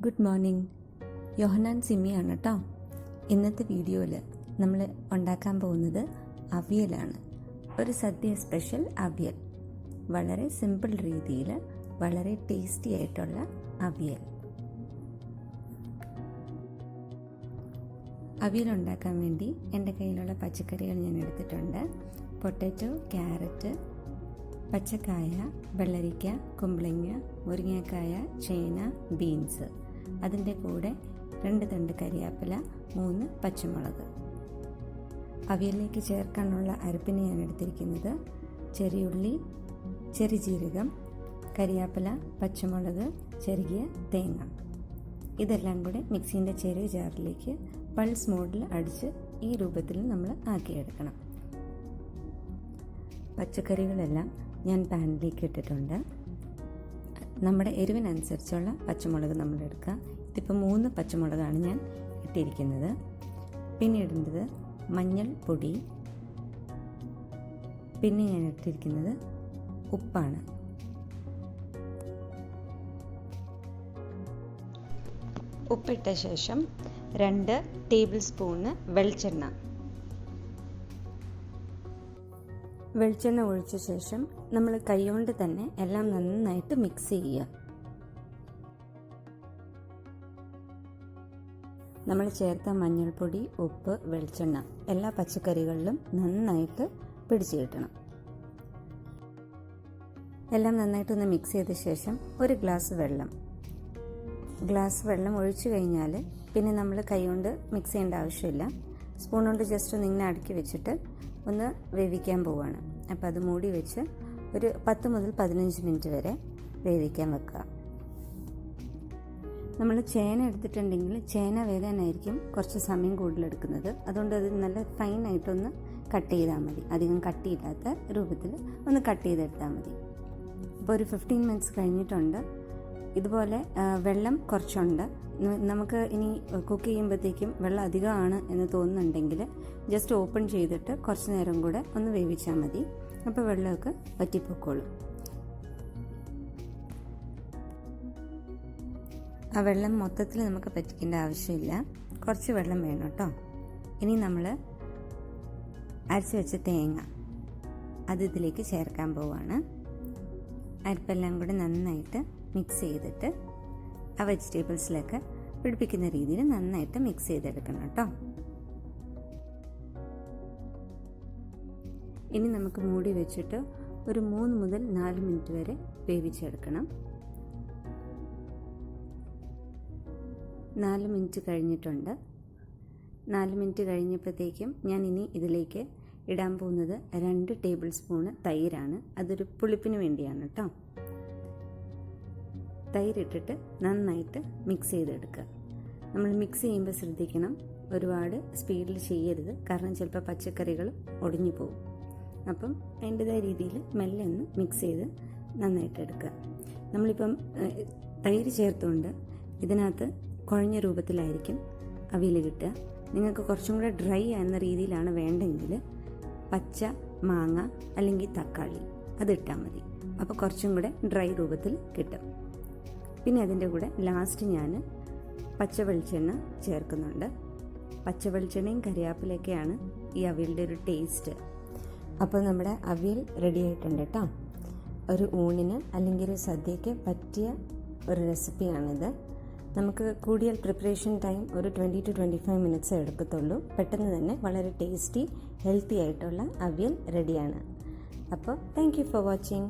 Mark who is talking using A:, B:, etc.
A: Good morning. യോഹന്നാൻ സിമിയാണ് കേട്ടോ. ഇന്നത്തെ വീഡിയോയിൽ നമ്മൾ ഉണ്ടാക്കാൻ പോകുന്നത് അവിയലാണ്. ഒരു സദ്യ സ്പെഷ്യൽ അവിയൽ. വളരെ സിമ്പിൾ രീതിയിൽ വളരെ ടേസ്റ്റി ആയിട്ടുള്ള അവിയൽ. അവിയൽ ഉണ്ടാക്കാൻ വേണ്ടി എൻ്റെ കയ്യിലുള്ള പച്ചക്കറികൾ ഞാൻ എടുത്തിട്ടുണ്ട്. പൊട്ടാറ്റോ, ക്യാരറ്റ്, പച്ചക്കായ, വെള്ളരിക്ക, കുമ്പളങ്ങ, മുരിങ്ങക്കായ, ചേന, ബീൻസ്. അതിൻ്റെ കൂടെ 2 തണ്ട് കരിയാപ്പില, 3 പച്ചമുളക്. അവിയലിലേക്ക് ചേർക്കാനുള്ള അരപ്പിന് ഞാൻ എടുത്തിരിക്കുന്നത് ചെറിയുള്ളി, ചെറുജീരകം, കരിയാപ്പില, പച്ചമുളക്, ചെറിയ തേങ്ങ. ഇതെല്ലാം കൂടെ മിക്സിൻ്റെ ചെറിയ ജാറിലേക്ക് പൾസ് മോഡിൽ അടിച്ച് ഈ രൂപത്തിൽ നമ്മൾ ആക്കിയെടുക്കണം. പച്ചക്കറികളെല്ലാം ഞാൻ പാനിലേക്ക് ഇട്ടിട്ടുണ്ട്. നമ്മുടെ എരിവിനനുസരിച്ചുള്ള പച്ചമുളക് നമ്മൾ എടുക്കുക. ഇതിപ്പോൾ 3 പച്ചമുളകാണ് ഞാൻ ഇട്ടിരിക്കുന്നത്. പിന്നെ ഇടേണ്ടത് മഞ്ഞൾ പൊടി. പിന്നെ ഞാൻ ഇട്ടിരിക്കുന്നത് ഉപ്പാണ്. ഉപ്പിട്ട ശേഷം 2 ടേബിൾ സ്പൂണ് വെളിച്ചെണ്ണ ഒഴിച്ച ശേഷം നമ്മൾ കൈകൊണ്ട് തന്നെ എല്ലാം നന്നായിട്ട് മിക്സ് ചെയ്യുക. നമ്മൾ ചേർത്ത മഞ്ഞൾപ്പൊടി, ഉപ്പ്, വെളിച്ചെണ്ണ എല്ലാ പച്ചക്കറികളിലും നന്നായിട്ട് പിടിച്ചു കിട്ടണം. എല്ലാം നന്നായിട്ടൊന്ന് മിക്സ് ചെയ്ത ശേഷം ഒരു ഗ്ലാസ് വെള്ളം ഒഴിച്ചു കഴിഞ്ഞാൽ പിന്നെ നമ്മൾ കൈകൊണ്ട് മിക്സ് ചെയ്യേണ്ട ആവശ്യമില്ല. സ്പൂൺ കൊണ്ട് ജസ്റ്റ് ഒന്ന് ഇങ്ങനെ അടുക്കി വെച്ചിട്ട് ഒന്ന് വേവിക്കാൻ പോവുകയാണ്. അപ്പോൾ അത് മൂടി വെച്ച് ഒരു 10 മുതൽ 15 മിനിറ്റ് വരെ വേവിക്കാൻ വെക്കുക. നമ്മൾ ചേന എടുത്തിട്ടുണ്ടെങ്കിൽ ചേന വേകാനായിരിക്കും കുറച്ച് സമയം കൂടുതലെടുക്കുന്നത്. അതുകൊണ്ട് അത് നല്ല ഫൈനായിട്ടൊന്ന് കട്ട് ചെയ്താൽ മതി. അധികം കട്ടിയില്ലാത്ത രൂപത്തിൽ ഒന്ന് കട്ട് ചെയ്തെടുത്താൽ മതി. അപ്പോൾ ഒരു 15 മിനിറ്റ്സ് കഴിഞ്ഞിട്ടുണ്ട്. ഇതുപോലെ വെള്ളം കുറച്ചുണ്ട്. നമുക്ക് ഇനി കുക്ക് ചെയ്യുമ്പോഴത്തേക്കും വെള്ളം അധികമാണ് എന്ന് തോന്നുന്നുണ്ടെങ്കിൽ ജസ്റ്റ് ഓപ്പൺ ചെയ്തിട്ട് കുറച്ച് നേരം കൂടെ ഒന്ന് വേവിച്ചാൽ മതി. അപ്പോൾ വെള്ളമൊക്കെ വറ്റിപ്പോക്കോളും. ആ വെള്ളം മൊത്തത്തിൽ നമുക്ക് പറ്റിക്കേണ്ട ആവശ്യമില്ല. കുറച്ച് വെള്ളം വേണം കേട്ടോ. ഇനി നമ്മൾ അരച്ച് വെച്ച തേങ്ങ അത് ഇതിലേക്ക് ചേർക്കാൻ പോവുകയാണ്. അരപ്പെല്ലാം കൂടെ നന്നായിട്ട് മിക്സ് ചെയ്തിട്ട് ആ വെജിറ്റബിൾസിലൊക്കെ പിടിപ്പിക്കുന്ന രീതിയിൽ നന്നായിട്ട് മിക്സ് ചെയ്തെടുക്കണം കേട്ടോ. ഇനി നമുക്ക് മൂടി വെച്ചിട്ട് ഒരു 3 മുതൽ 4 മിനിറ്റ് വരെ വേവിച്ചെടുക്കണം. 4 മിനിറ്റ് കഴിഞ്ഞിട്ടുണ്ട്. 4 മിനിറ്റ് കഴിഞ്ഞപ്പോഴത്തേക്കും ഞാൻ ഇനി ഇതിലേക്ക് ഇടാൻ പോകുന്നത് 2 ടേബിൾ സ്പൂണ് തൈരാണ്. അതൊരു പുളിപ്പിന് വേണ്ടിയാണ് കേട്ടോ. തൈരിട്ടിട്ട് നന്നായിട്ട് മിക്സ് ചെയ്തെടുക്കുക. നമ്മൾ മിക്സ് ചെയ്യുമ്പോൾ ശ്രദ്ധിക്കണം, ഒരുപാട് സ്പീഡിൽ ചെയ്യരുത്. കാരണം ചിലപ്പോൾ പച്ചക്കറികൾ ഒടിഞ്ഞു പോകും. അപ്പം അതിൻ്റെതായ രീതിയിൽ മെല്ലെ ഒന്ന് മിക്സ് ചെയ്ത് നന്നായിട്ട് എടുക്കുക. നമ്മളിപ്പം തൈര് ചേർത്തുകൊണ്ട് ഇതിനകത്ത് കുഴഞ്ഞ രൂപത്തിലായിരിക്കും അവിയൽ കിട്ടുക. നിങ്ങൾക്ക് കുറച്ചും കൂടെ ഡ്രൈ എന്ന രീതിയിലാണ് വേണ്ടെങ്കിൽ പച്ച മാങ്ങ അല്ലെങ്കിൽ തക്കാളി അതിട്ടാൽ മതി. അപ്പോൾ കുറച്ചും കൂടെ ഡ്രൈ രൂപത്തിൽ കിട്ടും. പിന്നെ അതിൻ്റെ കൂടെ ലാസ്റ്റ് ഞാൻ പച്ച വെളിച്ചെണ്ണ ചേർക്കുന്നുണ്ട്. പച്ച വെളിച്ചെണ്ണയും കരിയാപ്പിലൊക്കെയാണ് ഈ അവിയലിൻ്റെ ഒരു ടേസ്റ്റ്. അപ്പോൾ നമ്മുടെ അവിയൽ റെഡി ആയിട്ടുണ്ട് കേട്ടോ. ഒരു ഊണിന് അല്ലെങ്കിൽ ഒരു സദ്യയ്ക്ക് പറ്റിയ ഒരു റെസിപ്പിയാണിത്. നമുക്ക് കൂടിയാൽ പ്രിപ്പറേഷൻ ടൈം ഒരു 20 to 25 മിനിറ്റ്സ് എടുക്കത്തുള്ളൂ. പെട്ടെന്ന് തന്നെ വളരെ ടേസ്റ്റി ഹെൽത്തി ആയിട്ടുള്ള അവിയൽ റെഡിയാണ്. അപ്പോൾ താങ്ക് യു ഫോർ വാച്ചിങ്.